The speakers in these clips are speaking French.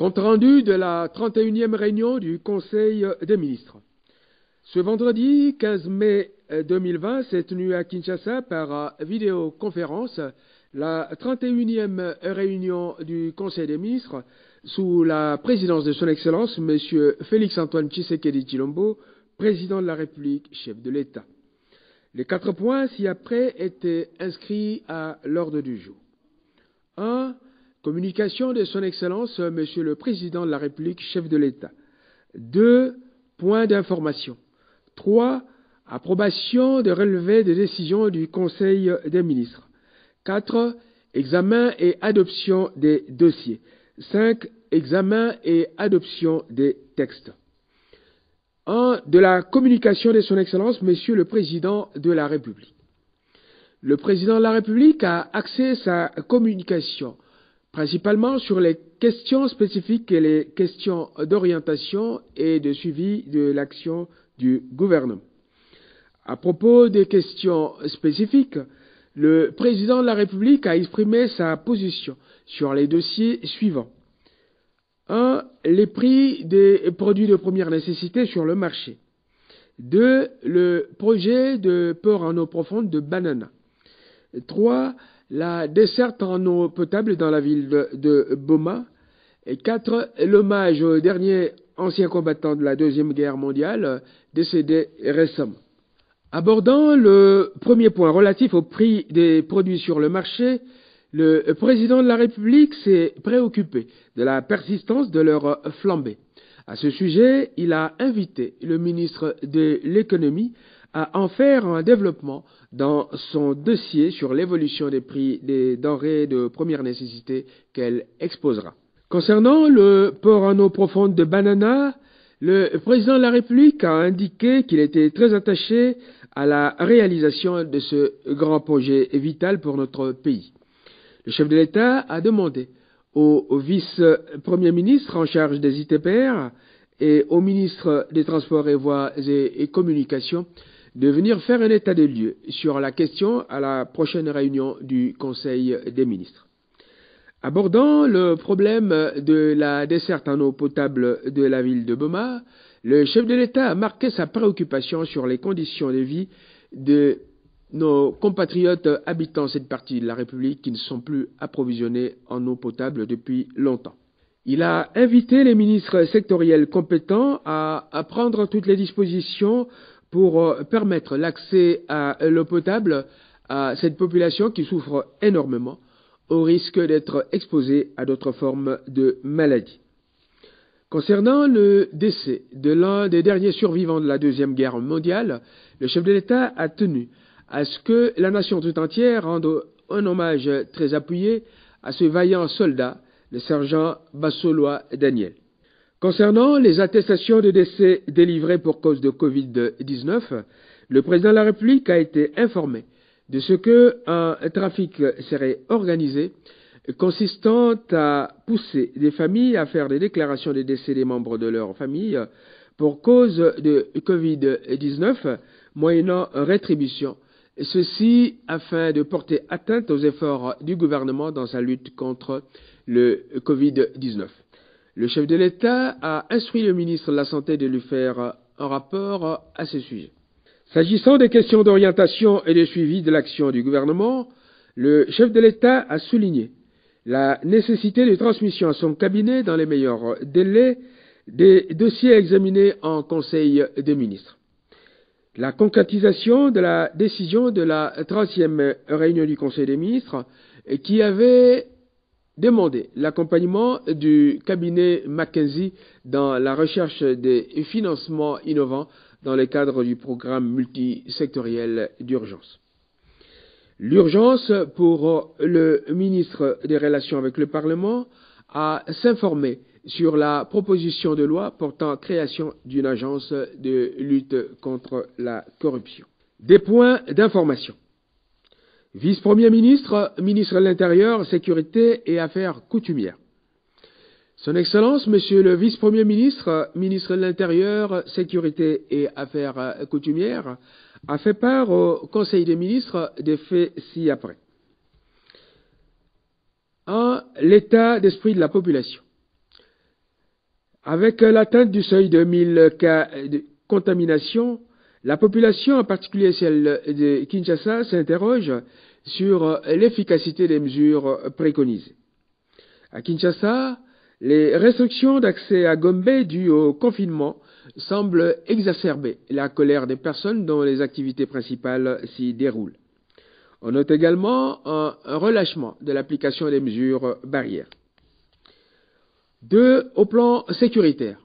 Compte rendu de la 31e réunion du Conseil des ministres. Ce vendredi 15 mai 2020 s'est tenue à Kinshasa par vidéoconférence la 31e réunion du Conseil des ministres sous la présidence de son Excellence M. Félix-Antoine Tshisekedi Tshilombo, président de la République, chef de l'État. Les 4 points ci-après étaient inscrits à l'ordre du jour. 1. Communication de son Excellence M. le Président de la République, chef de l'État. 2. Points d'information. 3. Approbation de relevé des décisions du Conseil des ministres. 4. Examen et adoption des dossiers. 5. Examen et adoption des textes. 1. De la communication de son Excellence Monsieur le Président de la République. Le Président de la République a axé sa communication principalement sur les questions spécifiques et les questions d'orientation et de suivi de l'action du gouvernement. À propos des questions spécifiques, le Président de la République a exprimé sa position sur les dossiers suivants. 1. Les prix des produits de première nécessité sur le marché. 2. Le projet de port en eau profonde de Banana. 3. La desserte en eau potable dans la ville de Boma. Et 4. L'hommage au dernier ancien combattant de la Deuxième Guerre mondiale, décédé récemment. Abordant le premier point relatif au prix des produits sur le marché, le Président de la République s'est préoccupé de la persistance de leur flambée. À ce sujet, il a invité le ministre de l'Économie à en faire un développement dans son dossier sur l'évolution des prix des denrées de première nécessité qu'elle exposera. Concernant le port en eau profonde de Banana, le Président de la République a indiqué qu'il était très attaché à la réalisation de ce grand projet vital pour notre pays. Le chef de l'État a demandé au vice-premier ministre en charge des ITPR et au ministre des Transports et Voies et Communications de venir faire un état des lieux sur la question à la prochaine réunion du Conseil des ministres. Abordant le problème de la desserte en eau potable de la ville de Boma, le chef de l'État a marqué sa préoccupation sur les conditions de vie de nos compatriotes habitant cette partie de la République qui ne sont plus approvisionnés en eau potable depuis longtemps. Il a invité les ministres sectoriels compétents à prendre toutes les dispositions pour permettre l'accès à l'eau potable à cette population qui souffre énormément au risque d'être exposée à d'autres formes de maladies. Concernant le décès de l'un des derniers survivants de la Deuxième Guerre mondiale, le chef de l'État a tenu à ce que la nation tout entière rende un hommage très appuyé à ce vaillant soldat, le sergent Bassolois Daniel. Concernant les attestations de décès délivrées pour cause de Covid-19, le président de la République a été informé de ce qu'un trafic serait organisé consistant à pousser des familles à faire des déclarations de décès des membres de leur famille pour cause de Covid-19, moyennant rétribution, ceci afin de porter atteinte aux efforts du gouvernement dans sa lutte contre le Covid-19. Le chef de l'État a instruit le ministre de la Santé de lui faire un rapport à ce sujet. S'agissant des questions d'orientation et de suivi de l'action du gouvernement, le chef de l'État a souligné la nécessité de transmission à son cabinet dans les meilleurs délais des dossiers examinés en Conseil des ministres. La concrétisation de la décision de la 30e réunion du Conseil des ministres qui avait demandé l'accompagnement du cabinet McKinsey dans la recherche des financements innovants dans le cadre du programme multisectoriel d'urgence. L'urgence pour le ministre des Relations avec le Parlement à s'informer sur la proposition de loi portant création d'une agence de lutte contre la corruption. Des points d'information. Vice-premier ministre, ministre de l'Intérieur, Sécurité et Affaires coutumières. Son Excellence, Monsieur le Vice-premier ministre, ministre de l'Intérieur, Sécurité et Affaires coutumières, a fait part au Conseil des ministres des faits ci-après. 1. L'état d'esprit de la population. Avec l'atteinte du seuil de 1000 cas de contamination, la population, en particulier celle de Kinshasa, s'interroge sur l'efficacité des mesures préconisées. À Kinshasa, les restrictions d'accès à Gombe dues au confinement semblent exacerber la colère des personnes dont les activités principales s'y déroulent. On note également un relâchement de l'application des mesures barrières. 2. Au plan sécuritaire,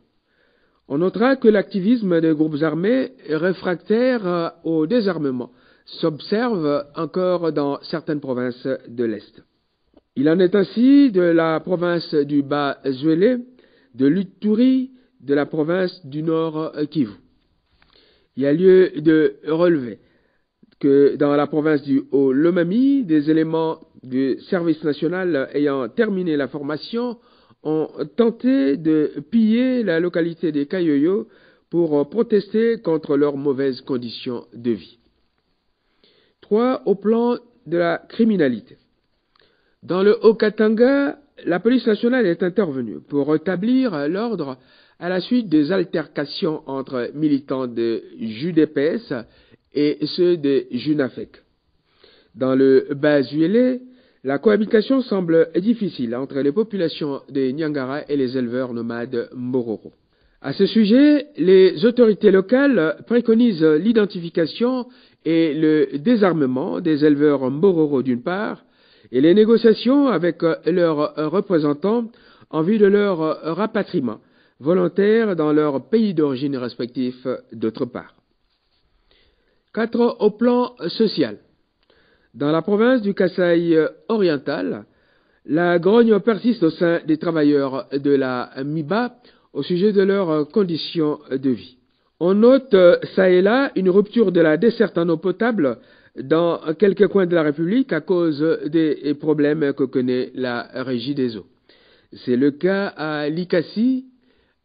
on notera que l'activisme des groupes armés réfractaires au désarmement s'observe encore dans certaines provinces de l'Est. Il en est ainsi de la province du Bas-Zuélé, de l'Uturi, de la province du Nord Kivu. Il y a lieu de relever que dans la province du Haut-Lomami, des éléments du service national ayant terminé la formation ont tenté de piller la localité des Kayoyo pour protester contre leurs mauvaises conditions de vie. 3. Au plan de la criminalité. Dans le Haut-Katanga, la police nationale est intervenue pour rétablir l'ordre à la suite des altercations entre militants de JUDPS et ceux de JUNAFEC. Dans le Bas-Zuélé, la cohabitation semble difficile entre les populations des Niangara et les éleveurs nomades Mbororo. À ce sujet, les autorités locales préconisent l'identification et le désarmement des éleveurs Mbororo d'une part, et les négociations avec leurs représentants en vue de leur rapatriement volontaire dans leurs pays d'origine respectifs d'autre part. 4. Au plan social. Dans la province du Kasaï oriental, la grogne persiste au sein des travailleurs de la MIBA au sujet de leurs conditions de vie. On note ça et là une rupture de la desserte en eau potable dans quelques coins de la République à cause des problèmes que connaît la Régie des eaux. C'est le cas à Likasi,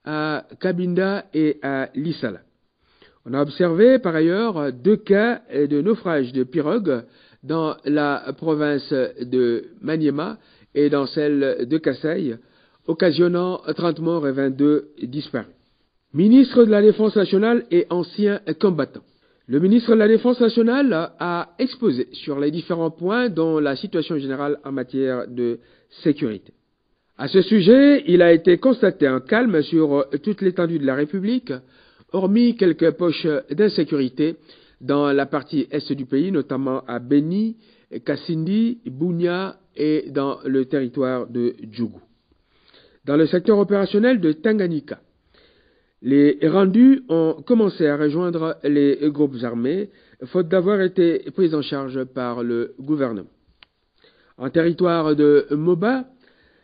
à Kabinda et à Lissala. On a observé par ailleurs 2 cas de naufrage de pirogues dans la province de Maniema et dans celle de Kasaï, occasionnant 30 morts et 22 disparus. Ministre de la Défense nationale et ancien combattant. Le ministre de la Défense nationale a exposé sur les différents points dont la situation générale en matière de sécurité. À ce sujet, il a été constaté un calme sur toute l'étendue de la République, hormis quelques poches d'insécurité dans la partie est du pays, notamment à Beni, Kassindi, Bunia et dans le territoire de Djougou. Dans le secteur opérationnel de Tanganyika, les rendus ont commencé à rejoindre les groupes armés, faute d'avoir été pris en charge par le gouvernement. En territoire de Moba,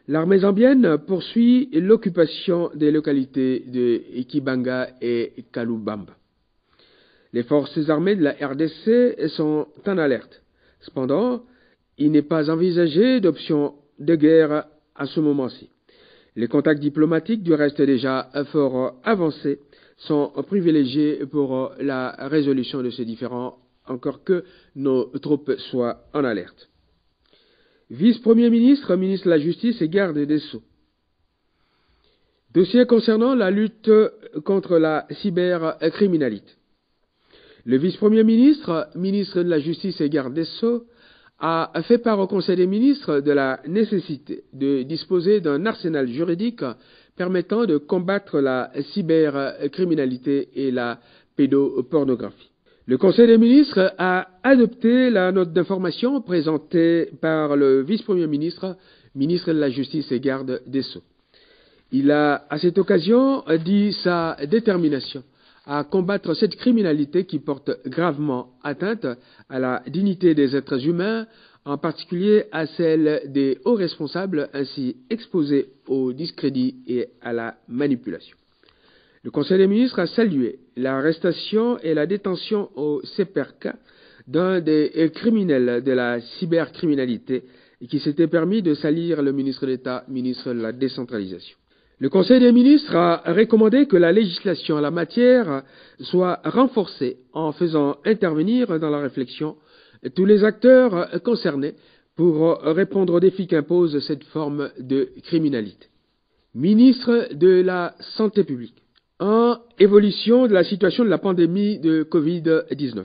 l'armée zambienne poursuit l'occupation des localités de Ikibanga et Kalubamba. Les forces armées de la RDC sont en alerte. Cependant, il n'est pas envisagé d'option de guerre à ce moment-ci. Les contacts diplomatiques, du reste déjà fort avancés, sont privilégiés pour la résolution de ces différends, encore que nos troupes soient en alerte. Vice-premier ministre, ministre de la Justice et garde des Sceaux. Dossier concernant la lutte contre la cybercriminalité. Le vice-premier ministre, ministre de la Justice et garde des Sceaux, a fait part au Conseil des ministres de la nécessité de disposer d'un arsenal juridique permettant de combattre la cybercriminalité et la pédopornographie. Le Conseil des ministres a adopté la note d'information présentée par le vice-premier ministre, ministre de la Justice et garde des Sceaux. Il a, à cette occasion, dit sa détermination à combattre cette criminalité qui porte gravement atteinte à la dignité des êtres humains, en particulier à celle des hauts responsables ainsi exposés au discrédit et à la manipulation. Le Conseil des ministres a salué l'arrestation et la détention au CEPERCA d'un des criminels de la cybercriminalité qui s'était permis de salir le ministre d'État, ministre de la décentralisation. Le Conseil des ministres a recommandé que la législation en la matière soit renforcée en faisant intervenir dans la réflexion tous les acteurs concernés pour répondre aux défis qu'impose cette forme de criminalité. Ministre de la Santé publique. En évolution de la situation de la pandémie de Covid-19.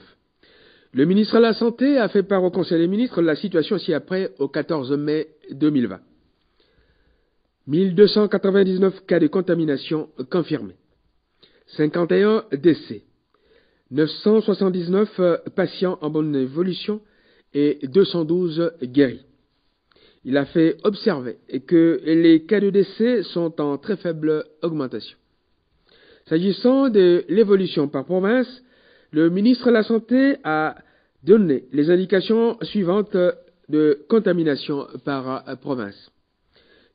Le ministre de la Santé a fait part au Conseil des ministres de la situation ci-après au 14 mai 2020. 1299 cas de contamination confirmés. 51 décès. 979 patients en bonne évolution et 212 guéris. Il a fait observer que les cas de décès sont en très faible augmentation. S'agissant de l'évolution par province, le ministre de la Santé a donné les indications suivantes de contamination par province.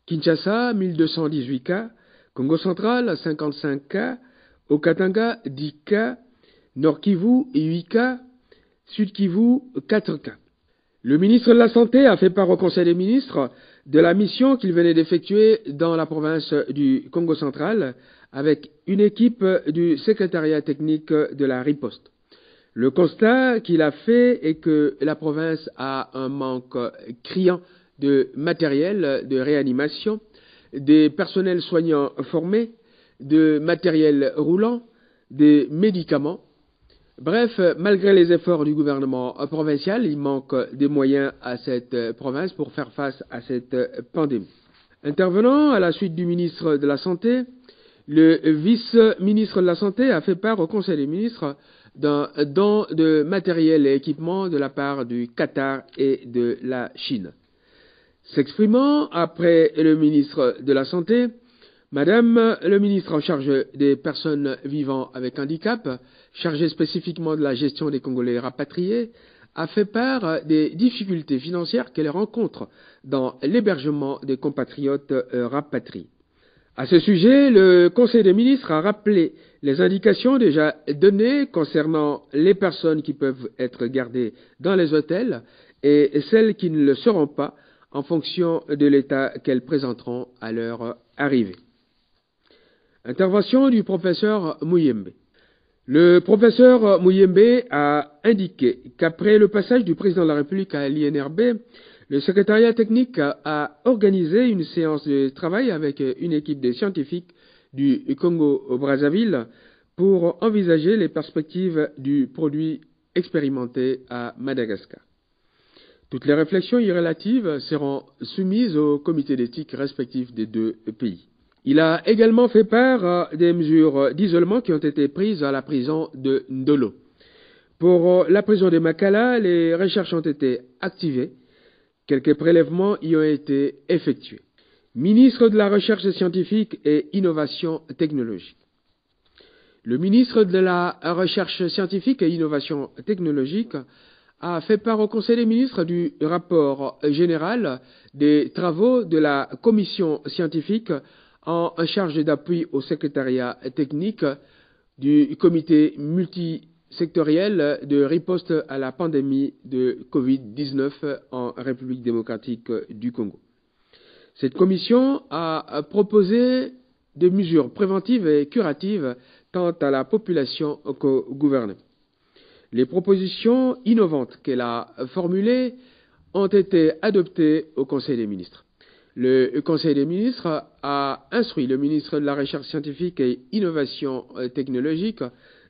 Kinshasa, 1218 cas, Congo central, 55 cas, Haut-Katanga, 10 cas, Nord Kivu, 8 cas, Sud Kivu, 4 cas. Le ministre de la Santé a fait part au Conseil des ministres de la mission qu'il venait d'effectuer dans la province du Congo central avec une équipe du secrétariat technique de la riposte. Le constat qu'il a fait est que la province a un manque criant de matériel de réanimation, des personnels soignants formés, de matériel roulant, des médicaments. Bref, malgré les efforts du gouvernement provincial, il manque des moyens à cette province pour faire face à cette pandémie. Intervenant à la suite du ministre de la Santé, le vice-ministre de la Santé a fait part au Conseil des ministres d'un don de matériel et équipement de la part du Qatar et de la Chine. S'exprimant après le ministre de la Santé, Madame le ministre en charge des personnes vivant avec handicap, chargée spécifiquement de la gestion des Congolais rapatriés, a fait part des difficultés financières qu'elle rencontre dans l'hébergement des compatriotes rapatriés. À ce sujet, le Conseil des ministres a rappelé les indications déjà données concernant les personnes qui peuvent être gardées dans les hôtels et celles qui ne le seront pas en fonction de l'état qu'elles présenteront à leur arrivée. Intervention du professeur Muyembe. Le professeur Muyembe a indiqué qu'après le passage du président de la République à l'INRB, le secrétariat technique a organisé une séance de travail avec une équipe de scientifiques du Congo-Brazzaville pour envisager les perspectives du produit expérimenté à Madagascar. Toutes les réflexions y relatives seront soumises au comité d'éthique respectif des deux pays. Il a également fait part des mesures d'isolement qui ont été prises à la prison de Ndolo. Pour la prison de Makala, les recherches ont été activées. Quelques prélèvements y ont été effectués. Ministre de la Recherche scientifique et Innovation technologique. Le ministre de la Recherche scientifique et Innovation technologique a fait part au Conseil des ministres du rapport général des travaux de la commission scientifique en charge d'appui au secrétariat technique du comité multisectoriel de riposte à la pandémie de Covid-19 en République démocratique du Congo. Cette commission a proposé des mesures préventives et curatives tant à la population qu'au gouvernement. Les propositions innovantes qu'elle a formulées ont été adoptées au Conseil des ministres. Le Conseil des ministres a instruit le ministre de la Recherche scientifique et Innovation technologique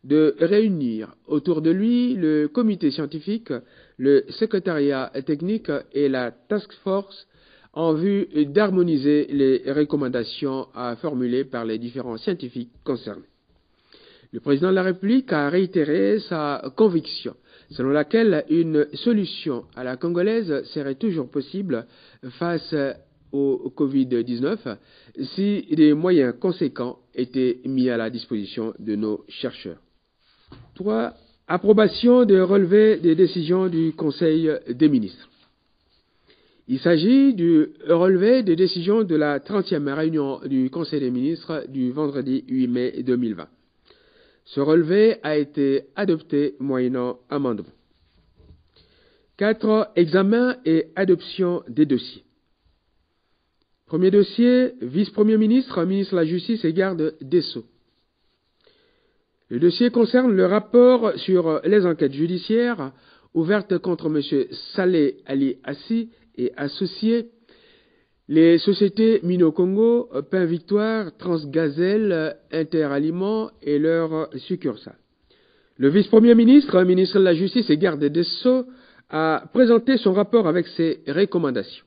de réunir autour de lui le comité scientifique, le secrétariat technique et la task force en vue d'harmoniser les recommandations à formuler par les différents scientifiques concernés. Le président de la République a réitéré sa conviction selon laquelle une solution à la congolaise serait toujours possible face au Covid-19 si des moyens conséquents étaient mis à la disposition de nos chercheurs. 3. Approbation de relevé des décisions du Conseil des ministres. Il s'agit du relevé des décisions de la 30e réunion du Conseil des ministres du vendredi 8 mai 2020. Ce relevé a été adopté moyennant amendement. 4. Examen et adoption des dossiers. Premier dossier, vice-premier ministre, ministre de la Justice et garde des Sceaux. Le dossier concerne le rapport sur les enquêtes judiciaires ouvertes contre M. Saleh Ali Assi et associés Les sociétés Mino-Congo, Pain Victoire, Transgazelle, Interaliments et leurs succursales. Le vice-premier ministre, ministre de la Justice et garde des Sceaux, a présenté son rapport avec ses recommandations.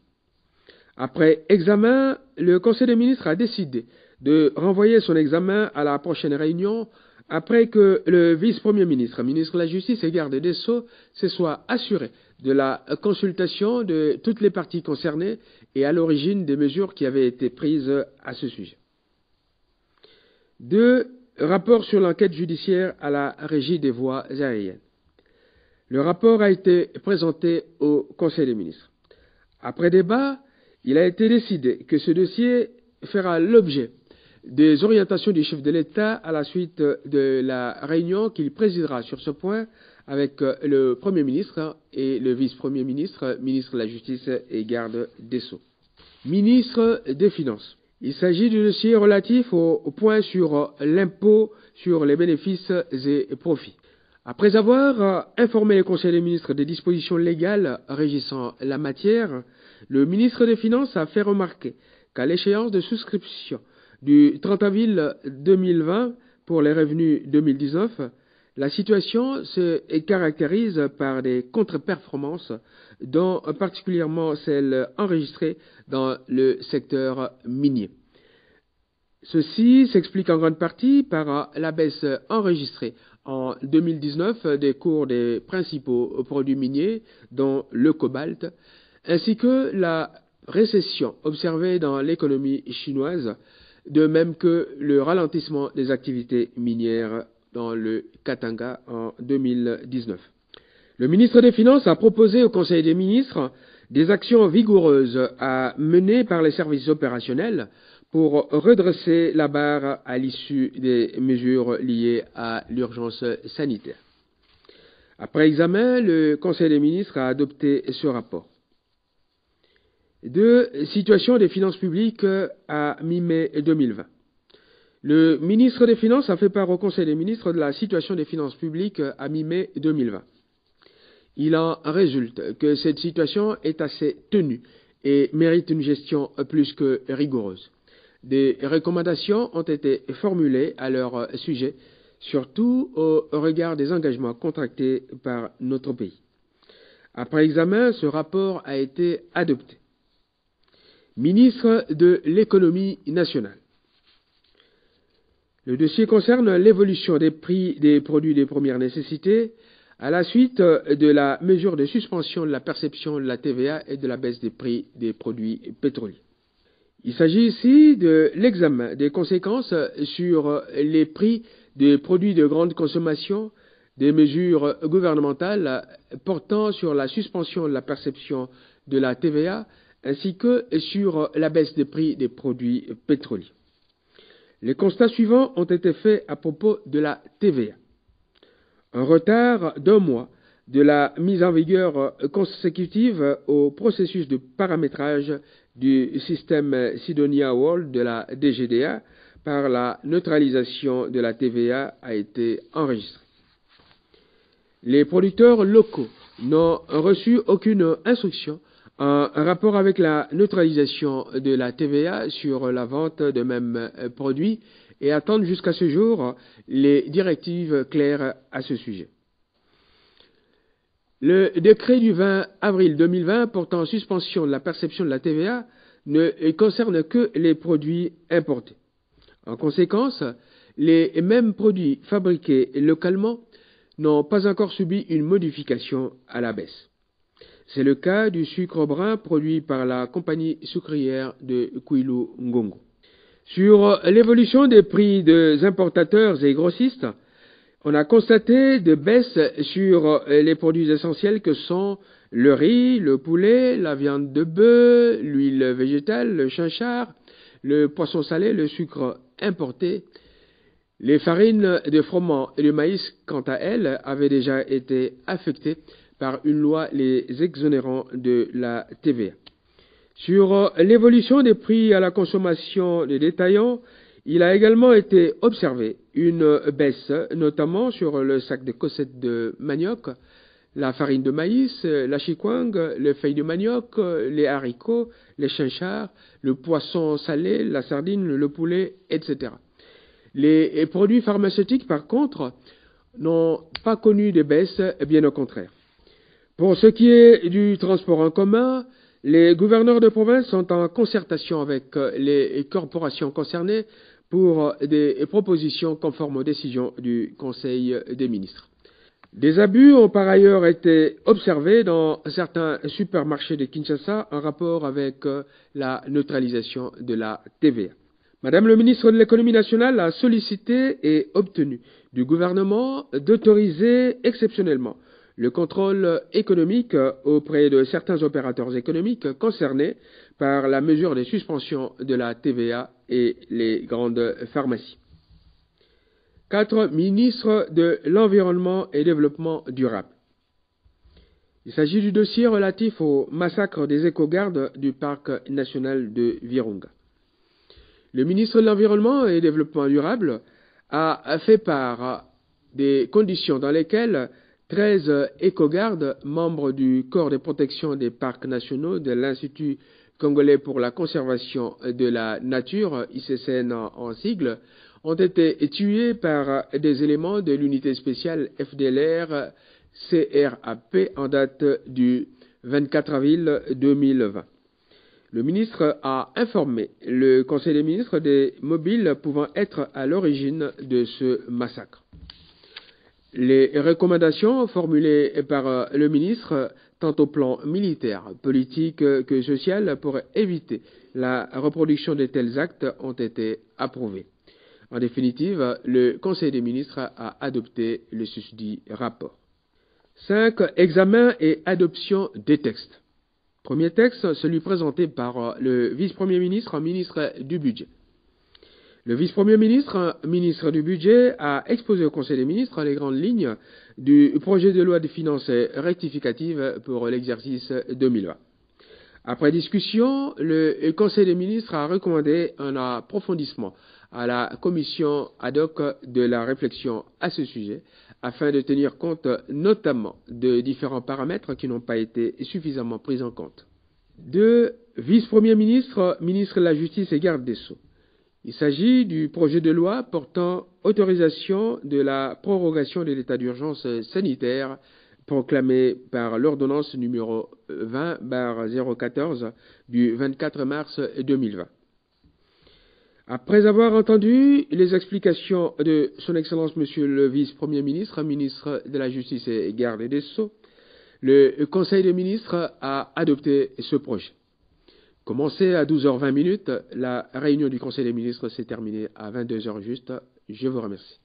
Après examen, le Conseil des ministres a décidé de renvoyer son examen à la prochaine réunion après que le vice-premier ministre, ministre de la Justice et garde des Sceaux, se soit assuré de la consultation de toutes les parties concernées et à l'origine des mesures qui avaient été prises à ce sujet. 2. Rapport sur l'enquête judiciaire à la Régie des voies aériennes. Le rapport a été présenté au Conseil des ministres. Après débat, il a été décidé que ce dossier fera l'objet des orientations du chef de l'État à la suite de la réunion qu'il présidera sur ce point avec le Premier ministre et le Vice-Premier ministre, ministre de la Justice et garde des Sceaux. Ministre des Finances. Il s'agit du dossier relatif au point sur l'impôt sur les bénéfices et profits. Après avoir informé le Conseil des ministres des dispositions légales régissant la matière, le ministre des Finances a fait remarquer qu'à l'échéance de souscription du 30 avril 2020 pour les revenus 2019, la situation se caractérise par des contre-performances, dont particulièrement celles enregistrées dans le secteur minier. Ceci s'explique en grande partie par la baisse enregistrée en 2019 des cours des principaux produits miniers, dont le cobalt, ainsi que la récession observée dans l'économie chinoise, de même que le ralentissement des activités minières dans le Katanga en 2019. Le ministre des Finances a proposé au Conseil des ministres des actions vigoureuses à mener par les services opérationnels pour redresser la barre à l'issue des mesures liées à l'urgence sanitaire. Après examen, le Conseil des ministres a adopté ce rapport. 2. Situation des finances publiques à mi-mai 2020. Le ministre des Finances a fait part au Conseil des ministres de la situation des finances publiques à mi-mai 2020. Il en résulte que cette situation est assez tenue et mérite une gestion plus que rigoureuse. Des recommandations ont été formulées à leur sujet, surtout au regard des engagements contractés par notre pays. Après examen, ce rapport a été adopté. Ministre de l'économie nationale. Le dossier concerne l'évolution des prix des produits de première nécessité à la suite de la mesure de suspension de la perception de la TVA et de la baisse des prix des produits pétroliers. Il s'agit ici de l'examen des conséquences sur les prix des produits de grande consommation des mesures gouvernementales portant sur la suspension de la perception de la TVA ainsi que sur la baisse des prix des produits pétroliers. Les constats suivants ont été faits à propos de la TVA. Un retard d'1 mois de la mise en vigueur consécutive au processus de paramétrage du système Sidonia World de la DGDA par la neutralisation de la TVA a été enregistré. Les producteurs locaux n'ont reçu aucune instruction en rapport avec la neutralisation de la TVA sur la vente de mêmes produits et attendent jusqu'à ce jour les directives claires à ce sujet. Le décret du 20 avril 2020 portant suspension de la perception de la TVA ne concerne que les produits importés. En conséquence, les mêmes produits fabriqués localement n'ont pas encore subi une modification à la baisse. C'est le cas du sucre brun produit par la compagnie sucrière de Kwilu Ngongo. Sur l'évolution des prix des importateurs et grossistes, on a constaté des baisses sur les produits essentiels que sont le riz, le poulet, la viande de bœuf, l'huile végétale, le chinchard, le poisson salé, le sucre importé. Les farines de froment et de maïs, quant à elles, avaient déjà été affectées par une loi les exonérant de la TVA. Sur l'évolution des prix à la consommation des détaillants, il a également été observé une baisse, notamment sur le sac de cossettes de manioc, la farine de maïs, la chikwang, les feuilles de manioc, les haricots, les chinchards, le poisson salé, la sardine, le poulet, etc. Les produits pharmaceutiques, par contre, n'ont pas connu de baisse, bien au contraire. Pour ce qui est du transport en commun, les gouverneurs de province sont en concertation avec les corporations concernées pour des propositions conformes aux décisions du Conseil des ministres. Des abus ont par ailleurs été observés dans certains supermarchés de Kinshasa en rapport avec la neutralisation de la TVA. Madame le ministre de l'Économie nationale a sollicité et obtenu du gouvernement d'autoriser exceptionnellement le contrôle économique auprès de certains opérateurs économiques concernés par la mesure de suspension de la TVA et les grandes pharmacies. 4 ministres de l'Environnement et Développement durable. Il s'agit du dossier relatif au massacre des éco-gardes du parc national de Virunga. Le ministre de l'Environnement et Développement durable a fait part des conditions dans lesquelles 13 éco-gardes, membres du corps de protection des parcs nationaux de l'Institut congolais pour la conservation de la nature, ICCN en sigle, ont été tués par des éléments de l'unité spéciale FDLR CRAP en date du 24 avril 2020. Le ministre a informé le Conseil des ministres des mobiles pouvant être à l'origine de ce massacre. Les recommandations formulées par le ministre, tant au plan militaire, politique que social, pour éviter la reproduction de tels actes, ont été approuvées. En définitive, le Conseil des ministres a adopté le susdit rapport. 5. Examen et adoption des textes. Premier texte, celui présenté par le vice-premier ministre, ministre du Budget. Le vice-premier ministre, ministre du Budget, a exposé au Conseil des ministres les grandes lignes du projet de loi de finances rectificative pour l'exercice 2020. Après discussion, le Conseil des ministres a recommandé un approfondissement à la commission ad hoc de la réflexion à ce sujet, afin de tenir compte notamment de différents paramètres qui n'ont pas été suffisamment pris en compte. 2. Vice-premier ministre, ministre de la Justice et garde des Sceaux. Il s'agit du projet de loi portant autorisation de la prorogation de l'état d'urgence sanitaire proclamé par l'ordonnance numéro 20/014 du 24 mars 2020. Après avoir entendu les explications de Son Excellence Monsieur le Vice-Premier ministre, ministre de la Justice et garde des Sceaux, le Conseil des ministres a adopté ce projet. Commencé à 12h20, la réunion du Conseil des ministres s'est terminée à 22h juste. Je vous remercie.